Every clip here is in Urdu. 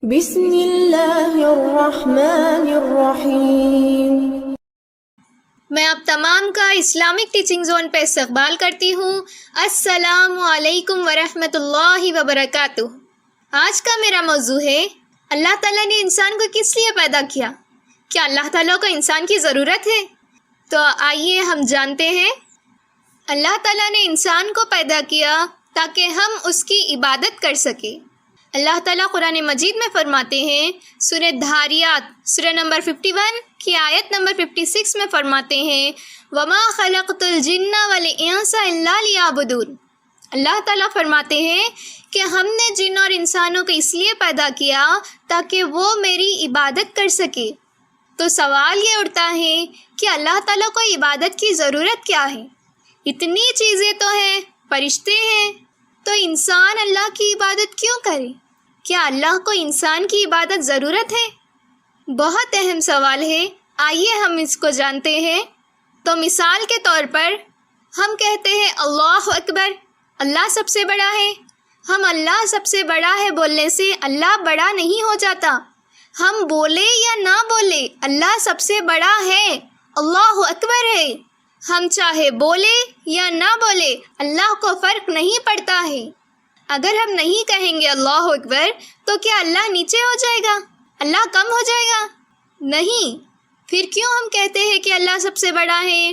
بسم اللہ الرحمن الرحیم۔ میں آپ تمام کا اسلامک ٹیچنگ زون پہ استقبال کرتی ہوں۔ السلام علیکم ورحمۃ اللہ وبرکاتہ۔ آج کا میرا موضوع ہے اللہ تعالیٰ نے انسان کو کس لیے پیدا کیا؟ کیا اللہ تعالیٰ کو انسان کی ضرورت ہے؟ تو آئیے ہم جانتے ہیں۔ اللہ تعالیٰ نے انسان کو پیدا کیا تاکہ ہم اس کی عبادت کر سکیں۔ اللہ تعالیٰ قرآن مجید میں فرماتے ہیں، سورہ دھاریات سورہ نمبر 51 کی آیت نمبر 56 میں فرماتے ہیں، وَمَا خَلَقْتُ الْجِنَّ وَالْإِنسَ إِلَّا لِيَعْبُدُونِ۔ اللہ تعالیٰ فرماتے ہیں کہ ہم نے جن اور انسانوں کو اس لیے پیدا کیا تاکہ وہ میری عبادت کر سکے۔ تو سوال یہ اٹھتا ہے کہ اللہ تعالیٰ کو عبادت کی ضرورت کیا ہے؟ اتنی چیزیں تو ہیں، فرشتے ہیں، تو انسان اللہ کی عبادت کیوں کرے؟ کیا اللہ کو انسان کی عبادت ضرورت ہے؟ بہت اہم سوال ہے، آئیے ہم اس کو جانتے ہیں۔ تو مثال کے طور پر ہم کہتے ہیں اللہ اکبر، اللہ سب سے بڑا ہے۔ ہم اللہ سب سے بڑا ہے بولنے سے اللہ بڑا نہیں ہو جاتا۔ ہم بولے یا نہ بولے اللہ سب سے بڑا ہے، اللہ اکبر ہے۔ ہم چاہے بولے یا نہ بولے اللہ کو فرق نہیں پڑتا ہے۔ اگر ہم نہیں کہیں گے اللہ اکبر تو کیا اللہ نیچے ہو جائے گا؟ اللہ کم ہو جائے گا؟ نہیں۔ پھر کیوں ہم کہتے ہیں کہ اللہ سب سے بڑا ہے؟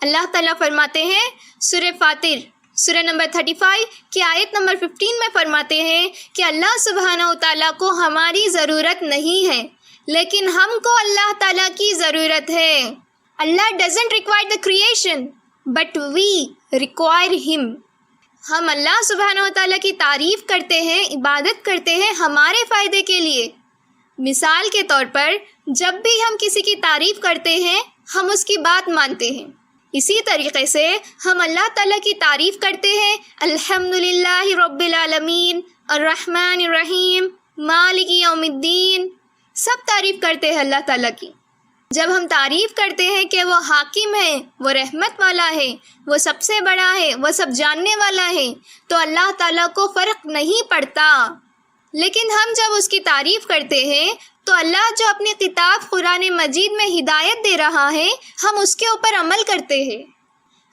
اللہ تعالیٰ فرماتے ہیں سورہ فاطر سورہ نمبر 35 کی آیت نمبر 15 میں فرماتے ہیں کہ اللہ سبحانہ و تعالیٰ کو ہماری ضرورت نہیں ہے، لیکن ہم کو اللہ تعالیٰ کی ضرورت ہے۔ اللہ doesn't require the creation but we require him۔ ہم اللہ سبحانہ و تعالیٰ کی تعریف کرتے ہیں، عبادت کرتے ہیں ہمارے فائدے کے لیے۔ مثال کے طور پر جب بھی ہم کسی کی تعریف کرتے ہیں ہم اس کی بات مانتے ہیں۔ اسی طریقے سے ہم اللہ تعالیٰ کی تعریف کرتے ہیں، الحمدللہ رب العالمین، الرحمن الرحیم، مالک یوم الدین، سب تعریف کرتے ہیں اللہ تعالیٰ کی۔ جب ہم تعریف کرتے ہیں کہ وہ حاکم ہے، وہ رحمت والا ہے، وہ سب سے بڑا ہے، وہ سب جاننے والا ہے، تو اللہ تعالیٰ کو فرق نہیں پڑتا۔ لیکن ہم جب اس کی تعریف کرتے ہیں تو اللہ جو اپنی کتاب قرآن مجید میں ہدایت دے رہا ہے ہم اس کے اوپر عمل کرتے ہیں۔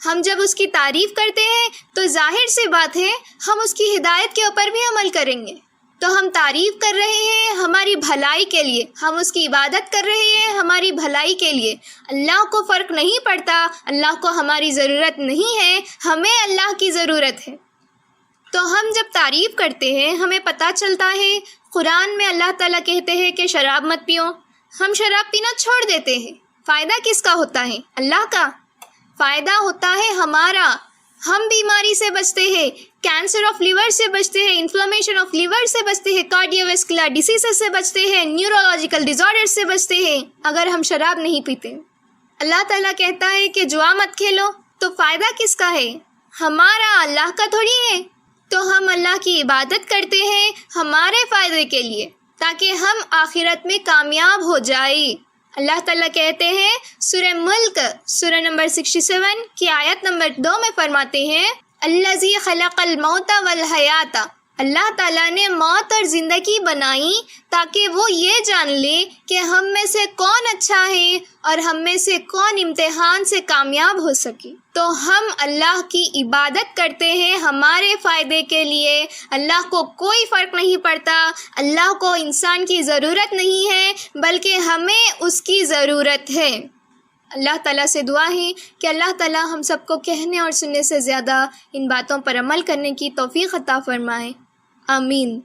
ہم جب اس کی تعریف کرتے ہیں تو ظاہر سی بات ہے ہم اس کی ہدایت کے اوپر بھی عمل کریں گے۔ تو ہم تعریف کر رہے ہیں ہماری بھلائی کے لیے، ہم اس کی عبادت کر رہے ہیں ہماری بھلائی کے لیے۔ اللہ کو فرق نہیں پڑتا، اللہ کو ہماری ضرورت نہیں ہے، ہمیں اللہ کی ضرورت ہے۔ تو ہم جب تعریف کرتے ہیں ہمیں پتہ چلتا ہے، قرآن میں اللہ تعالیٰ کہتے ہیں کہ شراب مت پیو، ہم شراب پینا چھوڑ دیتے ہیں۔ فائدہ کس کا ہوتا ہے؟ اللہ کا۔ فائدہ ہوتا ہے ہمارا، ہم بیماری سے بچتے ہیں، کینسر آف لیور سے بچتے ہیں، انفلامیشن آف لیور سے بچتے ہیں، کارڈیوویسکولر ڈیزیز سے بچتے ہیں، نیورولوجیکل ڈیز آرڈر سے بچتے ہیں اگر ہم شراب نہیں پیتے۔ اللہ تعالیٰ کہتا ہے کہ جوا مت کھیلو، تو فائدہ کس کا ہے؟ ہمارا، اللہ کا تھوڑی ہے۔ تو ہم اللہ کی عبادت کرتے ہیں ہمارے فائدے کے لیے تاکہ ہم آخرت میں کامیاب ہو جائیں۔ اللہ تعالیٰ کہتے ہیں سورہ ملک سورہ نمبر 67 کی آیت نمبر 2 میں فرماتے ہیں، الذی خلق الموت والحیات۔ اللہ تعالیٰ نے موت اور زندگی بنائی تاکہ وہ یہ جان لے کہ ہم میں سے کون اچھا ہے اور ہم میں سے کون امتحان سے کامیاب ہو سکے۔ تو ہم اللہ کی عبادت کرتے ہیں ہمارے فائدے کے لیے۔ اللہ کو کوئی فرق نہیں پڑتا، اللہ کو انسان کی ضرورت نہیں ہے بلکہ ہمیں اس کی ضرورت ہے۔ اللہ تعالیٰ سے دعا ہے کہ اللہ تعالیٰ ہم سب کو کہنے اور سننے سے زیادہ ان باتوں پر عمل کرنے کی توفیق عطا فرمائے۔ آمین۔